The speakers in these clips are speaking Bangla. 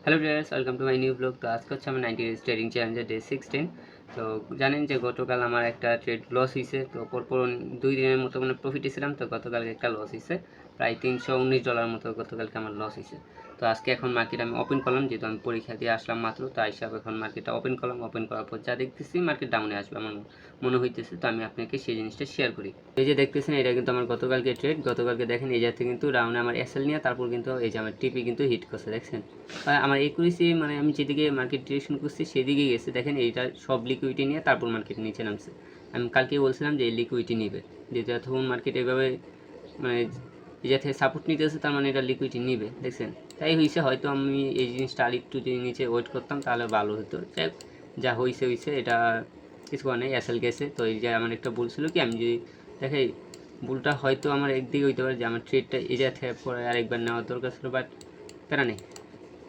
Hello viewers, welcome to my new blog. তো আজকে হচ্ছে আমার 90 ডেজ ট্রেডিং চ্যালেঞ্জের ডে 16। তো জানেন যে গতকাল আমার একটা ট্রেড লস হয়েছে। তো পরপর 2 দিনের মতো মানে প্রফিটে ছিলাম। তো গতকালকে একটা লস হয়েছে, প্রায় $319 মতো গতকালকে আমার লস হয়েছে। তো আজকে এখন মার্কেট আমি ওপেন করলাম, যেহেতু আমি পরীক্ষা দিয়ে আসলাম মাত্র, তাই হিসাবে এখন মার্কেটটা ওপেন করলাম। ওপেন করার পর যা দেখতেছি মার্কেট ডাউনে আসবে আমার মনে হইতেছে, তো আমি আপনাকে সেই জিনিসটা শেয়ার করি। এই যে দেখতেছেন, এটা কিন্তু আমার গতকালকে ট্রেড। গতকালকে দেখেন এই জায়গা থেকে কিন্তু ডাউনে আমার এসএল নিয়ে তারপর কিন্তু এই যে আমার টিপি কিন্তু হিট করছে, দেখছেন। আমার একুরেসি মানে আমি যেদিকে মার্কেট ডিরেকশন করছি সেদিকেই গেছে। দেখেন এইটা সব লিকুইডিটি নিয়ে তারপর মার্কেট নিচে নামছে। আমি কালকেই বলছিলাম যে এই লিকুইডিটি নিবে, যেহেতু এতক্ষণ মার্কেট এভাবে মানে এটা থেকে সাপোর্ট নিতেছে, তার মানে এটা লিকুইডিটি নিবে, দেখছেন। তাই হয়েছে, হয়তো আমি এই জিনিসটা আরেকটু যদি নিচে ওয়েট করতাম তাহলে ভালো হতো। যা হয়েছে হয়েছে, এটা কিছু নেই, এসএল গেছে। তো এই যে আমার একটা ভুল ছিল কি, আমি যদি দেখাই ভুলটা হয়তো আমার একদিকে হইতে পারে যে আমার ট্রেডটা এই জায়গা থেকে পরে আরেকবার নেওয়ার দরকার ছিল, বাট প্যারা নেই,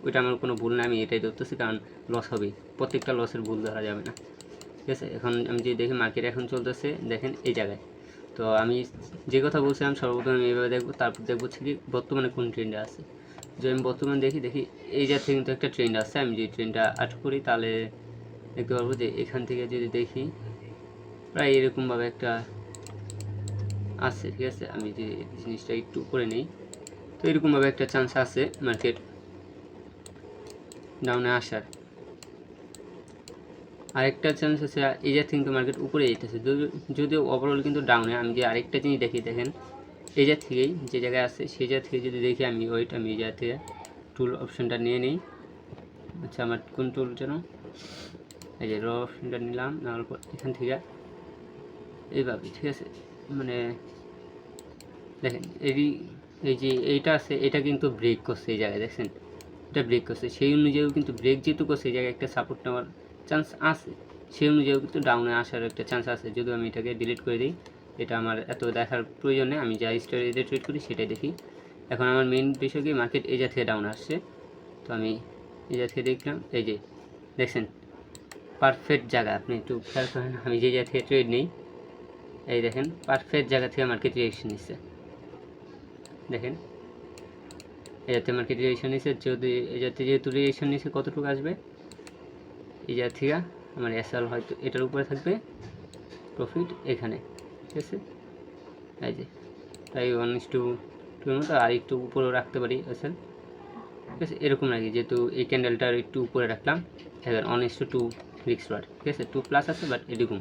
ওইটা আমার কোনো ভুল না, আমি এটাই ধরতেছি, কারণ লস হবেই, প্রত্যেকটা লসের ভুল ধরা যাবে না, ঠিক আছে। এখন আমি যদি দেখি মার্কেট এখন চলতেছে দেখেন এই জায়গায়। তো আমি যে কথা বলছিলাম সর্বপ্রথম আমি এইভাবে দেখবো, তারপর দেখবো কি বর্তমানে কোন ট্রেন্ডে আছে। যদি আমি বর্তমানে দেখি এই জায়গা থেকে কিন্তু একটা ট্রেন্ড আছে। আমি যদি ট্রেন্ডটা আট করি তাহলে দেখতে পারবো যে এখান থেকে যদি দেখি প্রায় এরকমভাবে একটা আছে, ঠিক আছে। আমি যে জিনিসটা একটু করে নিই, তো এরকমভাবে একটা চান্স আছে মার্কেট ডাউনে আসার। আরেকটা চান্স আছে এই জায়গা কিন্তু মার্কেট উপরে যেতেছে, যদিও ওভারঅল কিন্তু ডাউনে। আমি যে আরেকটা জিনিস দেখি, দেখেন এই জায়গা থেকেই যে জায়গায় আছে সেই জায়গা থেকে যদি দেখি আমি আমি এই জায়গা থেকে টুল অপশানটা নিয়ে নিই। আচ্ছা, আমার কোন টুল যেন, এই যে র অপশানটা নিলাম, নেওয়ার পর এখান থেকে এইভাবে, ঠিক আছে। মানে দেখেন এই যে এইটা আছে, এটা কিন্তু ব্রেক করছে এই জায়গায়, দেখছেন এটা ব্রেক করছে। সেই অনুযায়ীও কিন্তু ব্রেক যেহেতু করছে এই জায়গায় একটা সাপোর্ট নেওয়ার চান্স আছে, সেই অনুযায়ীও কিন্তু ডাউনে আসার একটা চান্স আছে। যদিও আমি এটাকে ডিলিট করে দিই, এটা আমার এত দেখার প্রয়োজন নেই, আমি যা স্টোরিতে ট্রেড করি সেটাই দেখি। এখন আমার মেইন বিষয় কি, মার্কেট এই জায়গা থেকে ডাউন আসছে। তো আমি এই জায়গা থেকে দেখলাম, এই যে দেখছেন পারফেক্ট জায়গা, আপনি একটু খেয়াল করেন, আমি যে জায়গা থেকে ট্রেড নিই, এই দেখেন পারফেক্ট জায়গা থেকে মার্কেট রিয়েকশন নিচ্ছে, দেখেন এটাতে মার্কেট রিয়েকশন নিচ্ছে। যদি এটাতে যেহেতু রিয়েকশন নিচ্ছে, কতটুকু আসবে এই জায়গা থেকে আমার এসএল হয়তো এটার উপরে থাকবে, প্রফিট এখানে, ঠিক আছে। এই যে তাই 1:2 মতো আর একটু উপরেও রাখতে পারি এসএল, ঠিক আছে। এরকম রাখি, যেহেতু এই ক্যান্ডেলটার একটু উপরে রাখলাম, এখন 1:2 রিক্স রড, ঠিক আছে, 2+ আছে, বাট এরকম।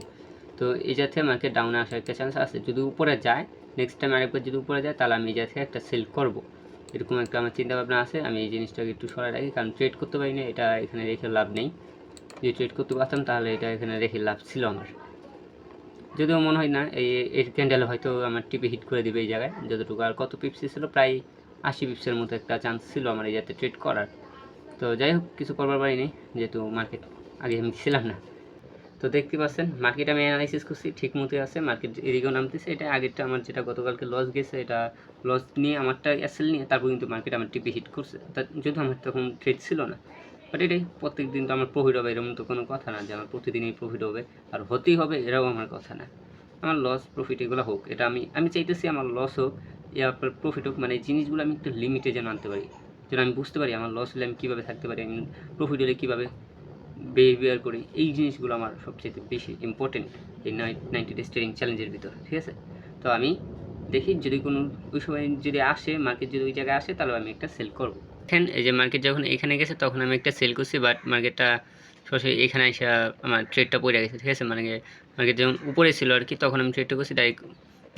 তো এই জায়গা থেকে মার্কেট ডাউনে আসার একটা চান্স আছে। যদি উপরে যায়, নেক্সট টাইম আরেকবার যদি উপরে যায়, তাহলে আমি এই জায়গা থেকে একটা সেল করবো, এরকম একটা আমার চিন্তা ভাবনা আছে। আমি এই জিনিসটাকে একটু সরাই রাখি, কারণ ট্রেড করতে পারি না, এটা এখানে রেখে লাভ নেই। যদি ট্রেড করতে পারতাম তাহলে এটা এখানে রেখে লাভ ছিল আমার। যদিও মনে হয় না এই ক্যান্ডেল হয়তো আমার টিপে হিট করে দিবে এই জায়গায়, যতটুকু। আর কত পিপসি ছিল, প্রায় 80 পিপসের মতো একটা চান্স ছিল আমার এই জায়গাতে ট্রেড করার। তো যাই হোক, কিছু করবার পারিনি, যেহেতু মার্কেট আগে আমি ছিলাম না। তো দেখতে পাচ্ছেন মার্কেট আমি অ্যানালাইসিস করছি, ঠিক মতোই আছে, মার্কেট এদিকেও নামতেছে। এটা আগেরটা আমার যেটা গতকালকে লস গেছে, এটা লস নিয়ে আমারটা এসএল নিয়ে তারপর কিন্তু মার্কেট আমার টিপে হিট করছে, যদিও আমার তখন ট্রেড ছিল না। বাট এটাই, প্রত্যেক দিন তো আমার প্রফিট হবে এরকম তো কোনো কথা না যে আমার প্রতিদিনই প্রফিট হবে আর হতেই হবে, এরাও আমার কথা না। আমার লস প্রফিট এগুলো হোক, এটা আমি চাইতেছি আমার লস হোক, আপনার প্রফিট হোক, মানে এই জিনিসগুলো আমি একটু লিমিটে যেন আনতে পারি, যেন আমি বুঝতে পারি আমার লস হলে আমি কীভাবে থাকতে পারি, আমি প্রফিট হলে কীভাবে বিহেভিয়ার করি। এই জিনিসগুলো আমার সবচেয়ে বেশি ইম্পর্টেন্ট এই 90 ডেজ ট্রেডিং চ্যালেঞ্জের ভিতর, ঠিক আছে। তো আমি দেখি যদি কোনো ওই সময় যদি আসে, মার্কেট যদি ওই জায়গায় আসে, তাহলে আমি একটা সেল করবো। দেখেন এই যে মার্কেট যখন এখানে গেছে তখন আমি একটা সেল করছি, বাট মার্কেটটা সরাসরি এখানে এসে আমার ট্রেডটা পড়ে গেছে, ঠিক আছে। মানে মার্কেট যখন উপরে ছিল আর কি, তখন আমি ট্রেডটা করছি ডাইরেক্ট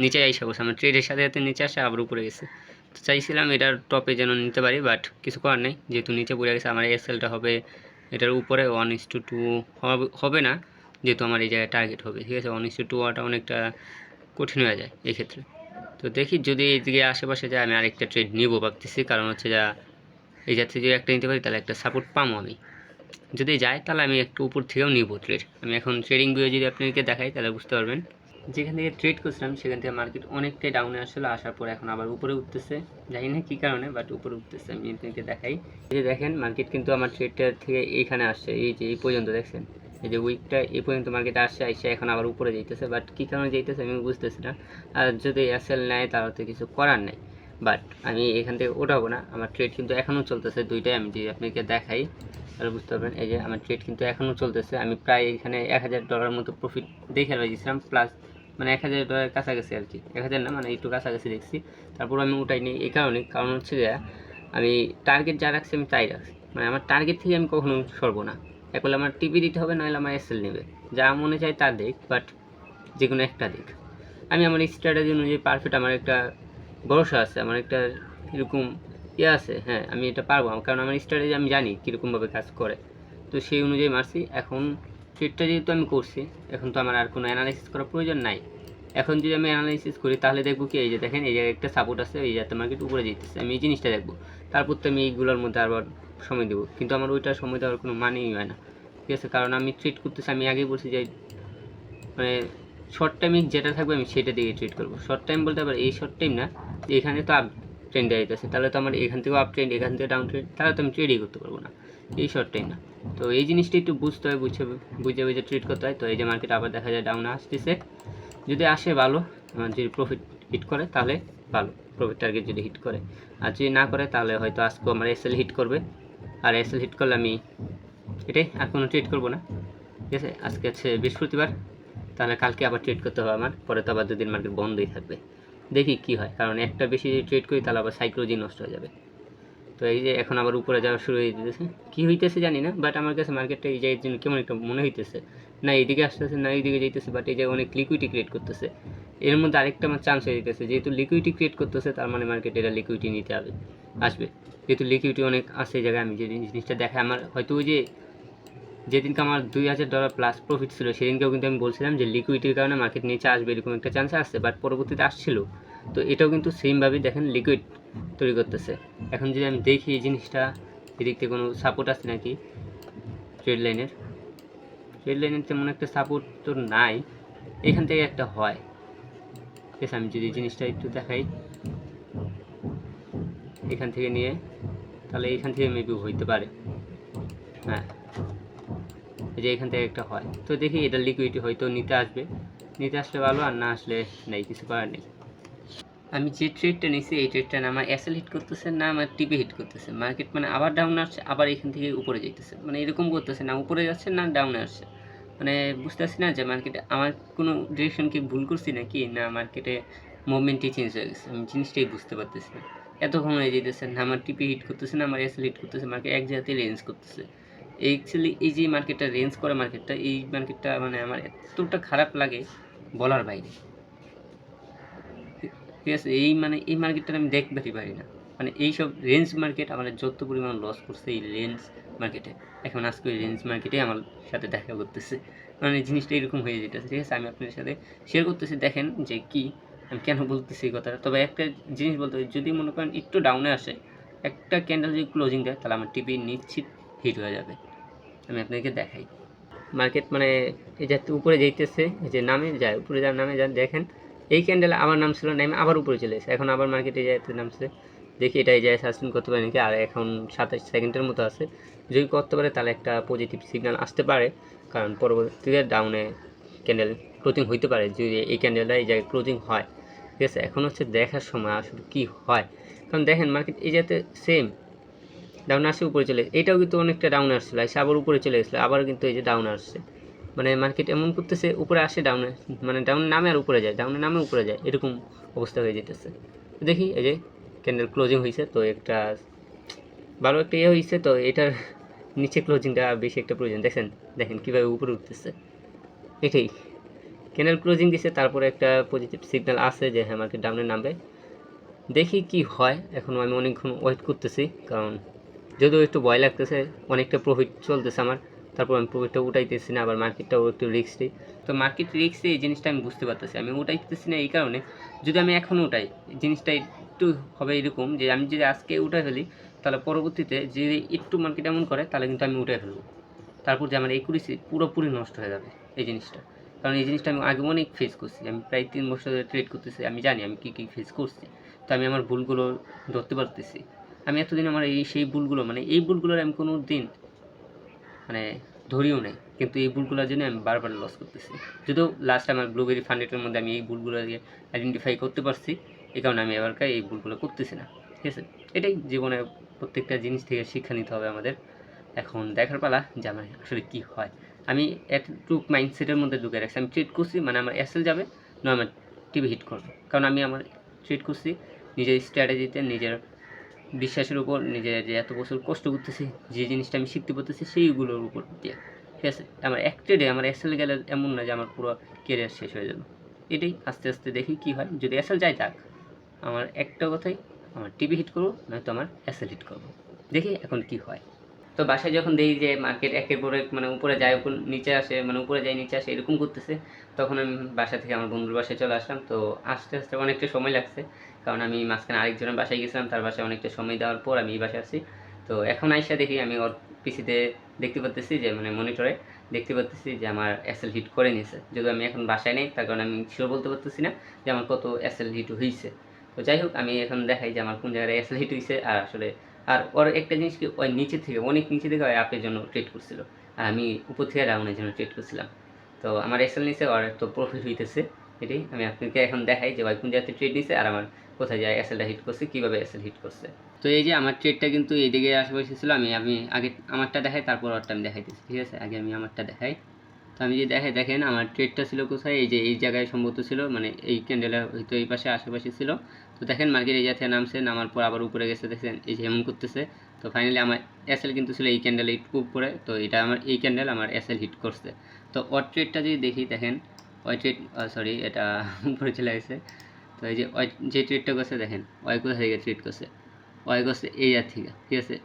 নিচে আইসা বসে, আমার ট্রেডের সাথে সাথে নিচে আসে আবার উপরে গেছে। তো চাইছিলাম এটার টপে যেন নিতে পারি, বাট কিছু করার নেই, যেহেতু নিচে পড়ে গেছে। আমার এসএলটা হবে এটার উপরে 1:2 হবে না, যেহেতু আমার এই জায়গায় টার্গেট হবে, ঠিক আছে। 1:2 হওয়াটা অনেকটা কঠিন হয়ে যায় এই ক্ষেত্রে। তো দেখি যদি এইদিকে আশেপাশে যায়, আমি আরেকটা ট্রেড নিব ভাবতেছি, কারণ হচ্ছে যা এই জাতীয় যদি একটা নিতে পারি তাহলে একটা সাপোর্ট পাবো আমি। যদি যায় তাহলে আমি একটু উপর থেকেও নিব ট্রেড। আমি এখন ট্রেডিং ভিউ যদি আপনাদেরকে দেখাই তাহলে বুঝতে পারবেন। যেখান থেকে ট্রেড করছিলাম সেখান থেকে মার্কেট অনেকটাই ডাউনে আসলে, আসার পর এখন আবার উপরে উঠতেছে, জানি না কী কারণে, বাট উপরে উঠতেছে। আমি আপনাদেরকে দেখাই, এই যে দেখেন মার্কেট কিন্তু আমার ট্রেডটার থেকে এইখানে আসছে, এই যে এই পর্যন্ত দেখছেন, এই যে উইকটা এই পর্যন্ত মার্কেট আসছে, এখন আবার উপরে যাইতেছে, বাট কী কারণে যাইতেছে আমি বুঝতেছি না। আর যদি এসএল নেয় তাহলে তো কিছু করার নেই, বাট আমি এখান থেকে ওঠাবো না, আমার ট্রেড কিন্তু এখনও চলতেছে দুইটাই। আমি যদি আপনাকে দেখাই তাহলে বুঝতে পারবেন। এই যে আমার ট্রেড কিন্তু এখনও চলতেছে। আমি প্রায় এখানে $1000 মতো প্রফিট দেখে রেখেছিলাম, প্লাস মানে $1000 কাছাকাছি আর কি, 1000 না মানে একটু কাছাকাছি দেখছি। তারপর আমি উঠাইনি এই কারণ হচ্ছে যে আমি টার্গেট যা রাখছি আমি তাই রাখছি, মানে আমার টার্গেট থেকে আমি কখনো সরবো না। একবার আমার টিপি দিতে হবে, নাহলে আমার এসএল নেবে, যা মনে চায় তা দেখ, বাট যে কোনো একটা দিক। আমি আমার স্ট্র্যাটেজি অনুযায়ী পারফেক্ট, আমার একটা ভরসা আছে, আমার একটা এরকম আছে, হ্যাঁ আমি এটা পারবো, কারণ আমার স্ট্র্যাটেজি আমি জানি কীরকমভাবে কাজ করে, তো সেই অনুযায়ী মারছি। এখন ট্রেডটা যেহেতু আমি করছি, এখন তো আমার আর কোনো অ্যানালাইসিস করার প্রয়োজন নাই। এখন যদি আমি অ্যানালাইসিস করি তাহলে দেখবো কি, এই যে দেখেন এই জায়গায় একটা সাপোর্ট আছে, এই জায়গাতে মার্কেট উপরে যেতেছে, আমি এই জিনিসটা দেখবো, তারপর তো আমি এইগুলোর মধ্যে আবার সময় দেবো, কিন্তু আমার ওইটা সময় দেওয়ার কোনো মানেই হয় না, ঠিক আছে? কারণ আমি ট্রেড করতেছি, আমি আগেই বলছি যে মানে শর্ট টাইমে যেটা থাকবে আমি সেটা দিয়ে ট্রেড করবো। শর্ট টাইম বলতে আবার এই শর্ট টাইম না, এখানে তো আপ ট্রেন্ড আইতেছে, তাহলে তো আমার এখান থেকেও আপ ট্রেন্ড, এখান থেকে ডাউন ট্রেন্ড, তাহলে তো আমি ট্রেডই করতে পারবো না, এই শর্ট টাইম না। তো এই জিনিসটা একটু বুঝতে হয়, বুঝে ট্রেড করতে হয়। তো এই যে মার্কেট আবার দেখা যায় ডাউনে আসতেছে, যদি আসে ভালো, আমার যদি প্রফিট হিট করে তাহলে ভালো, প্রফিট টার্গেট যদি হিট করে, আর যদি না করে তাহলে হয়তো আজকেও আমার এসএল হিট করবে, আর এসএল হিট করলে আমি এটাই আর কোনো ট্রেড করবো না, ঠিক আছে? আজকে হচ্ছে বৃহস্পতিবার, তাহলে কালকে আবার ট্রেড করতে হবে আমার, পরে তো আবার দুদিন মার্কেট বন্ধই থাকবে, দেখি কি হয়, কারণ একটা বেশি যদি ট্রেড করি তাহলে আবার সাইকোলজি নষ্ট হয়ে যাবে। তো এই যে এখন আবার উপরে যাওয়া শুরু হয়ে যেতেছে, কী হইতেছে জানি না, বাট আমার কাছে মার্কেটটা এই জায়গার জন্য কেমন একটা মনে হইতেছে, না এইদিকে আসতেছে না এইদিকে যাইতেছে, বাট এই জায়গায় অনেক লিকুইডিটি ক্রিয়েট করতেছে। এর মধ্যে আরেকটা আমার চান্স হয়ে যেতেছে, যেহেতু লিকুইডিটি ক্রিয়েট করতেছে তার মানে মার্কেট এটা লিকুইডিটি নিতে আসবে, যেহেতু লিকুইডিটি অনেক আছে এই জায়গায়। আমি যে জিনিসটা দেখায় আমার হয়তো ওই যে যেদিনকে আমার $2000 প্লাস প্রফিট ছিল সেদিনকেও কিন্তু আমি বলছিলাম যে লিকুইডিটির কারণে মার্কেট নিচে আসবে, এরকম একটা চান্স আসছে, বাট পরবর্তীতে আসছিল। তো এটাও কিন্তু সেমভাবেই দেখেন লিকুইড তৈরি করতেছে। এখন যদি আমি দেখি এই জিনিসটা এদিক থেকে কোনো সাপোর্ট আছে নাকি, ট্রেড লাইনের তেমন একটা সাপোর্ট তো নাই, এখান থেকে একটা হয়, ঠিক আছে? আমি যদি জিনিসটা একটু দেখাই এখান থেকে নিয়ে, তাহলে এখান থেকে মেবি হইতে পারে, হ্যাঁ যে এখান থেকে একটা হয়। তো দেখি এটা লিকুইডিটি হয়তো নিতে আসলে ভালো, আর না আসলে নেই, কিছু করার নেই। আমি যে ট্রেডটা নিয়েছি এই ট্রেডটা না আমার এসএল হিট করতেছে, না আমার টিপি হিট করতেছে, মার্কেট মানে আবার ডাউন আসছে, আবার এখান থেকে উপরে যেতেছে, মানে এরকম করতেছে, না উপরে যাচ্ছে না ডাউনে আসছে, মানে বুঝতেছি না যে মার্কেটে আমার কোনো ডিরেকশন কি ভুল করছি নাকি, না মার্কেটে মুভমেন্টই চেঞ্জ হয়ে গেছে, আমি জিনিসটাই বুঝতে পারতেছি না। এতক্ষণ হয়ে যেতেছে, না আমার টিপি হিট করতেছে না আমার এসএল হিট করতেছে, মার্কেট এক জায়গাতে রেঞ্জ করতেছে। অ্যাকচুয়ালি এই যে মার্কেটটা রেঞ্জ করে, এই মার্কেটটা মানে আমার এতটা খারাপ লাগে বলার বাইরে, ঠিক আছে? এই মার্কেটটা আমি দেখতেই পারি না, মানে এইসব রেঞ্জ মার্কেট আমার যত পরিমাণ লস করছে এই রেঞ্জ মার্কেটে, এখন আজকে ওই রেঞ্জ মার্কেটে আমার সাথে দেখা করতেছে, মানে জিনিসটা এরকম হয়ে যেতেছে, ঠিক আছে? আমি আপনাদের সাথে শেয়ার করতেছি, দেখেন যে কি আমি কেন বলতেছি এই কথাটা। তবে একটা জিনিস বলতে হবে, যদি মনে করেন একটু ডাউনে আসে, একটা ক্যান্ডেল যদি ক্লোজিং দেয় তাহলে আমার টিভি নিশ্চিত হিট হয়ে যাবে। আমি আপনাদেরকে দেখাই, মার্কেট মানে এই যে উপরে যাইতেছে, এই যে নামে যায়, উপরে যাওয়ার নামে যায়, দেখেন এই ক্যান্ডেল আবার নামছিল, নেমে আবার উপরে চলে এসেছে, এখন আবার মার্কেটে যাইতে নামছে, দেখি এটা এই যায় সাস্টেন করতে পারে নাকি। আর এখন 27 সেকেন্ডের মতো আছে, যদি করতে পারে তাহলে একটা পজিটিভ সিগন্যাল আসতে পারে, কারণ পরবর্তীতে ডাউনে ক্যান্ডেল ক্লোজিং হইতে পারে যদি এই ক্যান্ডেলটা এই জায়গায় ক্লোজিং হয়, ঠিক আছে? এখন হচ্ছে দেখার সময় আসলে কি হয়, কারণ দেখেন মার্কেট এই যাতে সেম ডাউন আসছে উপরে চলে, এটাও কিন্তু অনেকটা ডাউন আসছিল, এসে আবার উপরে চলে গেছিলো, আবার কিন্তু এই যে ডাউন আসছে, মানে মার্কেট এমন করতেছে উপরে আসে ডাউনে, মানে ডাউনে নামে আর উপরে যায়, ডাউনে নামে উপরে যায়, এরকম অবস্থা হয়ে যেতেছে। দেখি এই যে ক্যান্ডেল ক্লোজিং হয়েছে, তো একটা ভালো একটা হয়েছে, তো এটার নিচে ক্লোজিংটা বেশি একটা প্রয়োজন, দেখেন কীভাবে উপরে উঠতেছে, এটাই ক্যান্ডেল ক্লোজিং দিছে, তারপরে একটা পজিটিভ সিগন্যাল আছে যে হ্যাঁ মার্কেট ডাউনে নামবে, দেখি কি হয়। এখনও আমি অনেকক্ষণ ওয়েট করতেছি, কারণ যদিও একটু ভয় লাগতেছে, অনেকটা প্রফিট চলতেছে আমার, তারপর আমি প্রফিটটা উঠাইতেছি না, আবার মার্কেটটাও একটু রিস্কই, তো মার্কেট রিস্কই এই জিনিসটা আমি বুঝতে পারতেছি, আমি উঠাইতেছি না এই কারণে, যদি আমি এখন উঠাই জিনিসটা একটু হবে এরকম যে আমি যদি আজকে উঠাই ফেলি তাহলে পরবর্তীতে যদি একটু মার্কেট এমন করে তাহলে কিন্তু আমি উঠে ফেলবো, তারপর যে আমার একুরেসি পুরোপুরি নষ্ট হয়ে যাবে এই জিনিসটা, কারণ এই জিনিসটা আমি আগে অনেক ফেস করছি, আমি প্রায় 3 বছর ধরে ট্রেড করতেছি, আমি জানি আমি কী ফেস করছি, তো আমি আমার ভুলগুলো ধরতে পারতেছি। আমি এতদিন আমার সেই ভুলগুলো, মানে এই ভুলগুলোর আমি কোনো দিন মানে ধরিও নেই, কিন্তু এই ভুলগুলোর জন্য আমি বারবার লস করতেছি, যদিও লাস্ট আমার ব্লুবেরি ফান্ডেটের মধ্যে আমি এই ভুলগুলো আইডেন্টিফাই করতে পারছি, এই কারণে আমি এবারকার এই ভুলগুলো করতেছি না, ঠিক আছে। এটাই জীবনে প্রত্যেকটা জিনিস থেকে শিক্ষা নিতে হবে আমাদের। এখন দেখার পালা যে আমার আসলে কী হয়। আমি একটু মাইন্ডসেটের মধ্যে ঢুকে রাখছি, আমি ট্রেড করছি মানে আমার এসএল যাবে, নয় আমার টিভি হিট করবে। কারণ আমি আমার ট্রেড করছি নিজের স্ট্র্যাটেজিতে, নিজের বিশ্বাসের উপর, নিজের যে এত বছর কষ্ট করতেছি, যে জিনিসটা আমি শিখতে পারতেছি সেইগুলোর উপর দিয়ে, ঠিক আছে। আমার এক ট্রেডে আমার এসএল গেলে এমন না যে আমার পুরো কেরিয়ার শেষ হয়ে যাবে। এটাই আস্তে আস্তে দেখি কী হয়। যদি এসএল যায় যাক, আমার একটা কথাই, আমার টিভি হিট করবো, নয়তো আমার এসএল হিট করবো, দেখি এখন কি হয়। তো বাসায় যখন দেখি যে মার্কেট একের পর এক মানে উপরে যায়, উপর নিচে আসে, মানে উপরে যায় নিচে আসে, এরকম করতেছে, তখন আমি বাসা থেকে আমার বন্ধুর বাসায় চলে আসলাম। তো আস্তে আস্তে অনেকটা সময় লাগছে, কারণ আমি মাঝখানে আরেকজনের বাসায় গেছিলাম, তার বাসায় অনেকটা সময় দেওয়ার পর আমি এই বাসায় আসি। তো এখন আইসা দেখি আমি ওর পিসিতে দেখতে পাচ্তেছি যে মানে মনিটরে দেখতে পাচ্তেছি যে আমার এসএল হিট করে নিয়েছে। যদি আমি এখন বাসায় নেই, তার কারণে আমি শিওর বলতে পারতেছি না যে আমার কত এসএল হিট হয়েছে। তো যাই হোক, আমি এখন দেখাই যে আমার কোন জায়গায় এসএল হিট হয়েছে। আর আসলে আর ওর একটা জিনিস কি, ওই নিচে থেকে অনেক নিচে থেকে ওই আপের জন্য ট্রেড করছিল, আর আমি উপর থেকে ডাউনের জন্য ট্রেড করছিলাম। তো আমার এসএল নিচে ওর তো প্রফিট হইতেছে। এটাই আমি আপনাকে এখন দেখাই যে ওই কোন জায়গাতে ট্রেড নিছে আর আমার কোথায় যায় এসএলটা হিট করছে, কীভাবে এসএল হিট করছে। তো এই যে আমার ট্রেডটা কিন্তু এইদিকে আশেপাশে ছিল। আমি আগে আমারটা দেখাই, তারপর ওরটা আমি দেখাইতেছি, ঠিক আছে। আগে আমি আমারটা দেখাই। তো আমি যে দেখেন আমার ট্রেডটা ছিল কোথায়, এই যে এই জায়গায় সম্ভবত ছিল, মানে এই ক্যান্ডেলের হয়তো এই পাশে আশেপাশে ছিল। তো দেখেন মার্কেট এই জায়গায় নামছে, নামার পর আবার উপরে গেছে, দেখছেন এই যে এমন করতেছে। তো ফাইনালি আমার এসএল কিন্তু ছিল এই ক্যান্ডেল একটু উপরে, তো এটা আমার এই ক্যান্ডেল আমার এসএল হিট করছে। তো ওর ট্রেডটা যদি দেখি, দেখেন ওই ট্রেড, সরি এটা উপরে চলে গেছে। তো এই যে ওই যে ট্রেডটা করছে, দেখেন ওই কোথা থেকে ট্রেড করছে, ওই করছে এই জায়গা থেকে, ঠিক আছে।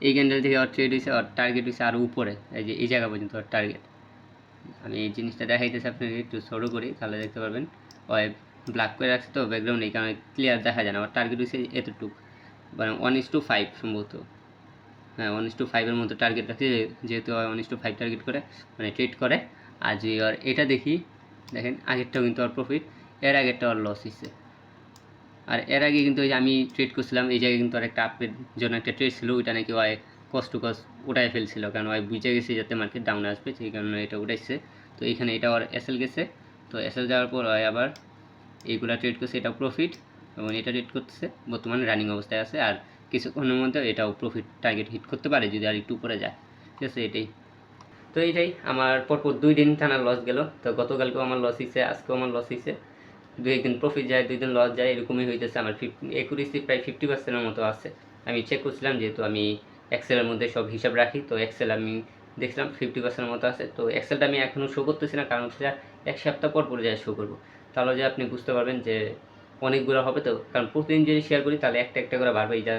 এই ক্যান্ডেল থেকে ওর ট্রেড হয়েছে, ওর টার্গেট হয়েছে আরও উপরে, এই যে এই জায়গা পর্যন্ত ওর টার্গেট। আমি এই জিনিসটা দেখাইতেছি আপনাকে, একটু ছোটো করি তাহলে দেখতে পারবেন। ওই ব্ল্যাক করে রাখছে তো ব্যাকগ্রাউন্ড, এই কারণে ক্লিয়ার দেখা যায় না। আমার টার্গেট হচ্ছে এতটুকু, মানে 1:5 সম্ভবত, হ্যাঁ 1:5 মতো টার্গেট রাখছে, যেহেতু 1:5 টার্গেট করে মানে ট্রেড করে। আর যে আর এটা দেখি, দেখেন আগেরটাও কিন্তু আর প্রফিট, এর আগেরটা আর লস হচ্ছে। আর এর আগে কিন্তু ওই যে আমি ট্রেড করছিলাম এই জায়গায় কিন্তু আর একটা আপের জন্য একটা ট্রেড ছিল, ওইটা নাকি ওই কষ্ট উঠাই ফেলছিল, কারণ ওই বুঝে গেছে যাতে মার্কেট ডাউনে আসবে, সেই কারণে এটা উঠাইছে। তো এইখানে এটা আর এসএল গেছে, তো এসএল যাওয়ার পর ওই আবার এইগুলা ট্রেড করছে, এটাও প্রফিট, এবং এটা ট্রেড করতেছে বর্তমানে রানিং অবস্থায় আছে। আর কিছুক্ষণের মধ্যে এটাও প্রফিট টার্গেট হিট করতে পারে যদি আর একটু উপরে যায়, ঠিক আছে। এটাই তো এইটাই আমার পরপর 2 দিন টানা লস গেল। তো গতকালকেও আমার লস হয়েছে, আজকেও আমার লস হয়েছে। 2 দিন প্রফিট যায়, 2 দিন লস যায়, এরকমই হইতেছে। আমার একুরেসি প্রায় 50%-এর মতো আছে। আমি চেক করছিলাম, যেহেতু আমি এক্সেলের মধ্যে সব হিসাব রাখি, তো এক্সেল আমি দেখছিলাম 50%-এর মতো আছে। তো এক্সেলটা আমি এখনও শো করতেছি না, কারণ হচ্ছে এক সপ্তাহ পর পরে যায় শো করবো, তাহলে যে আপনি বুঝতে পারবেন যে অনেকগুলো হবে। তো কারণ প্রতিদিন যদি শেয়ার করি তাহলে একটা একটা করে বাড়বে, এটা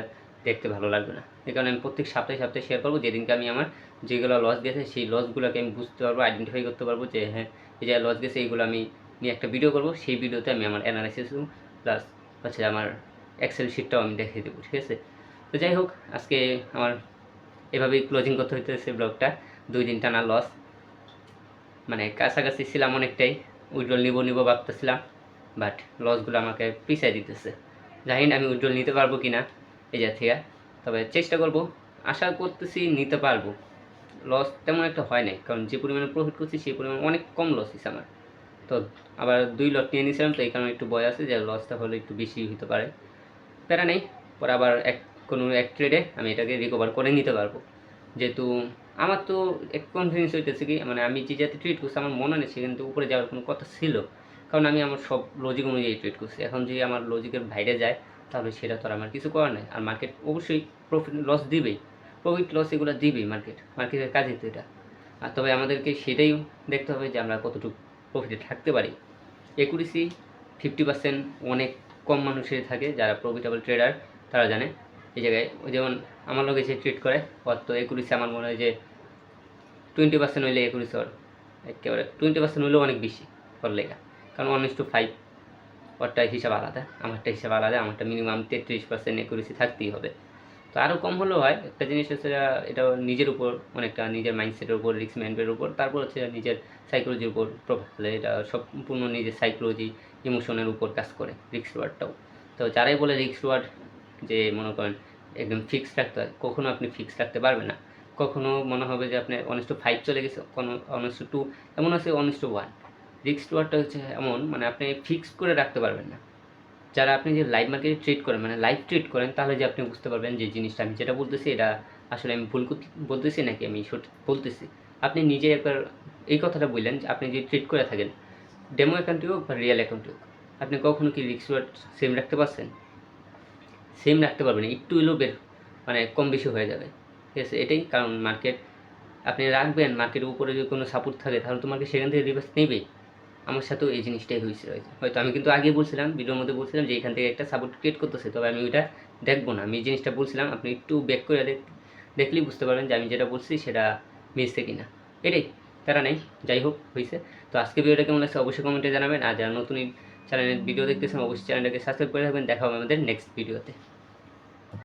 দেখতে ভালো লাগবে না। এই কারণে আমি প্রত্যেক সপ্তাহে সপ্তাহে শেয়ার করবো, যেদিনকে আমি আমার যেগুলো লস গেছে সেই লসগুলোকে আমি বুঝতে পারবো, আইডেন্টিফাই করতে পারবো যে হ্যাঁ এই যে লস গেছে, এইগুলো আমি নিয়ে একটা ভিডিও করবো। সেই ভিডিওতে আমি আমার অ্যানালাইসিস প্লাস হচ্ছে আমার এক্সেল শিটটাও আমি দেখিয়ে দেবো, ঠিক আছে। তো যাই হোক, আজকে আমার এভাবেই ক্লোজিং করতে হইতেছে ব্লগটা। 2 দিন টানা লস, মানে কাছাকাছি ছিলাম অনেকটাই, উইড্রল নিব ভাবতেছিলাম, বাট লসগুলো আমাকে পিছিয়ে দিতেছে। জানি না আমি উইড্রল নিতে পারবো কি না এই জায়গা থেকে, তবে চেষ্টা করব, আশা করতেছি নিতে পারবো। লস তেমন একটা হয় নাই, কারণ যে পরিমাণে প্রফিট করছি সেই পরিমাণে অনেক কম লস হয়েছে আমার। তো আবার 2 লট নিয়ে নিয়েছিলাম, তো এই কারণে একটু ভয় আছে যে লসটা হলে একটু বেশি হতে পারে। প্যারা নেই, পরে আবার কোনো এক ট্রেডে আমি এটাকে রিকভার করে নিতে পারবো। যেহেতু আমার তো এক কনফিডেন্স হইতেছে কি, মানে আমি যে যাতে ট্রেড করছি আমার মনে নেই সেখানে তো উপরে যাওয়ার কোনো কথা ছিল, কারণ আমি আমার সব লজিক অনুযায়ী ট্রেড করছি। এখন যদি আমার লজিকের বাইরে যায় তাহলে সেটা তো আর আমার কিছু করার নেই। আর মার্কেট অবশ্যই প্রফিট লস দিবেই, প্রফিট লস এগুলো দিবেই, মার্কেটের কাজই তো এটা। আর তবে আমাদেরকে সেটাই দেখতে হবে যে আমরা কতটুকু প্রফিটে থাকতে পারি। একুরেসি 50% অনেক কম মানুষের থাকে, যারা প্রফিটেবল ট্রেডার তারা জানে। এই জায়গায় যেমন আমার লোক এসে ট্রেড করে, ওর তো একুরেসি আমার মনে হয় যে 20% হইলে একুরেসি ওর একেবারে 20% হইলেও অনেক বেশি ওর লেগা, কারণ 1:5 ওরটা হিসাব আলাদা, আমারটা হিসাব আলাদা। আমারটা মিনিমাম 33% একুরেসি থাকতেই হবে। তো আরও কম হলেও হয়। একটা জিনিস হচ্ছে এটা নিজের উপর অনেকটা, নিজের মাইন্ডসেটের উপর, রিস্ক ম্যানেজমেন্টের উপর, তারপর হচ্ছে নিজের সাইকোলজির উপর প্রভাব ফেলে। এটা সম্পূর্ণ নিজের সাইকোলজি, ইমোশনের উপর কাজ করে রিস্ক রিওয়ার্ডটাও। তো যারাই বলে রিস্ক রিওয়ার্ড যে মনে করেন একদম ফিক্স রাখতে হয়, কখনো আপনি ফিক্স রাখতে পারবেন না। কখনো মনে হবে যে আপনার 1:5 চলে গেছে, কোনো 1:2, এমন আছে 1:1। রিস্ক রিওয়ার্ডটা হচ্ছে এমন, মানে আপনি ফিক্স করে রাখতে পারবেন না। যারা আপনি যে লাইভ মার্কেটে ট্রেড করেন, মানে লাইভ ট্রেড করেন, তাহলে যে আপনি বুঝতে পারবেন যে জিনিসটা আমি যেটা বলতেছি এটা আসলে আমি ভুল বলতেছি নাকি আমি সঠিক বলতেছি। আপনি নিজে একবার এই কথাটা বললেন যে আপনি যে ট্রেড করে থাকেন, ডেমো অ্যাকাউন্টে হোক বা রিয়েল অ্যাকাউন্টে হোক, আপনি কখনো কি রিস্ক রিওয়ার্ড সেম রাখতে পারছেন? সেম রাখতে পারবেন, একটু হলেও মানে কম বেশি হয়ে যাবে, ঠিক আছে? এটাই কারণ মার্কেট আপনি রাখবেন, মার্কেটের উপরে যদি কোনো সাপোর্ট থাকে তাহলে তো মার্কেট সেখান থেকে রিভার্স নেবেই। আমার সাথেও এই জিনিসটাই হয়েছে হয়তো। আমি কিন্তু আগে বলছিলাম, ভিডিওর মধ্যে বলছিলাম যে এখান থেকে একটা সাপোর্ট ক্রিয়েট করতেছে, তবে আমি ওইটা দেখবো না। আমি এই জিনিসটা বলছিলাম, আপনি একটু ব্যাক করে দেখলেই বুঝতে পারবেন যে আমি যেটা বলছি সেটা মিলছে কিনা। এটাই, তারা নেই। যাই হোক, হয়েছে। তো আজকে ভিডিওটা কেমন লাগছে অবশ্যই কমেন্টে জানাবেন। আর যারা নতুন চ্যানেলের ভিডিও দেখতেছেন অবশ্যই চ্যানেলটাকে সাবস্ক্রাইব করে রাখবেন। দেখা হবে আমাদের নেক্সট ভিডিওতে।